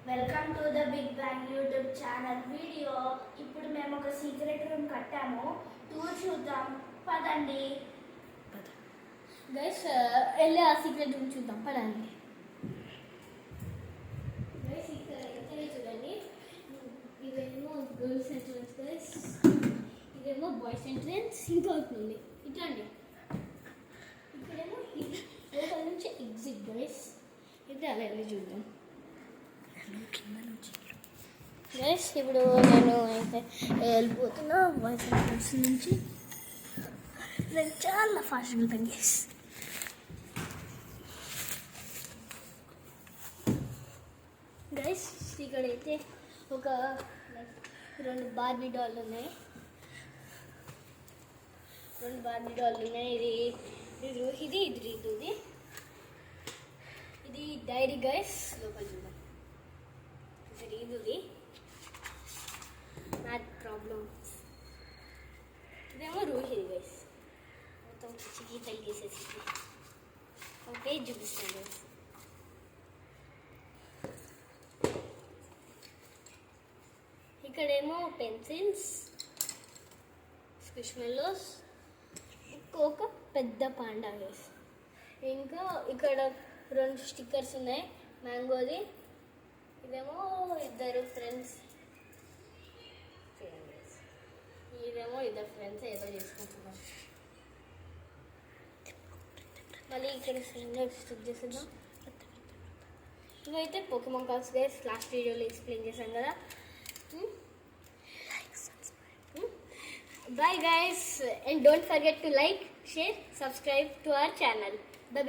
Welcome to the big bang YouTube channel video. ఇప్పుడు మేము ఒక సీక్రెట్ రూమ్ కట్టాము. టూర్ చూద్దాం పదండి. గైస్ వెళ్ళి ఆ సీక్రెట్ రూమ్ చూద్దాం పదండి. గైస్ ఇక్కడ చూడండి, ఇదేమో గర్ల్స్ ఎంట్రన్స్ గైస్, ఇదేమో బాయ్స్ ఎంట్రన్స్. ఇంకా అవుతుంది ఇట్లండి. ఇక్కడేమో ఇది లోపల నుంచి ఎగ్జిట్ గైస్. ఇది అలా వెళ్ళి చూద్దాం గైస్. ఇప్పుడు నేను అయితే వెళ్ళిపోతున్నా బాయ్స్ ఎంట్రన్స్ నుంచి. నేను చాలా ఫాస్ట్గా వెళ్తాను గైస్. గైస్ ఇక్కడైతే ఒక రెండు బార్బీ డాల్ ఉన్నాయి. ఇది రోహిది, ఇది రీతుది. ఇది డైరీ గైస్. లోపల చూద్దాం. ఇది రీతుది మ్యాథ్ ప్రాబ్లమ్స్. ఇదేమో రోహిది గైస్. మొత్తం చికి తగ్గేసేసి ఒక పేజ్ చూపిస్తాను గైస్. ఇక్కడేమో పెన్సిల్స్, స్క్విష్మెల్లోస్, ఒక పెద్ద పాండా గైస్. ఇంకా ఇక్కడ రెండు స్టిక్కర్స్ ఉన్నాయి మ్యాంగోది. ఇదేమో ఇద్దరు ఫ్రెండ్స్, ఇదేమో ఇద్దరు ఫ్రెండ్స్ ఏదో చేసుకుంటున్నారు. మళ్ళీ ఇక్కడ స్టిక్ చేసేద్దాం. ఇవైతే పోకెమాన్ కార్డ్స్ గైస్. లాస్ట్ వీడియోలో ఎక్స్ప్లెయిన్ చేశాను కదా. Bye guys, and don't forget to like, share, subscribe to our channel. The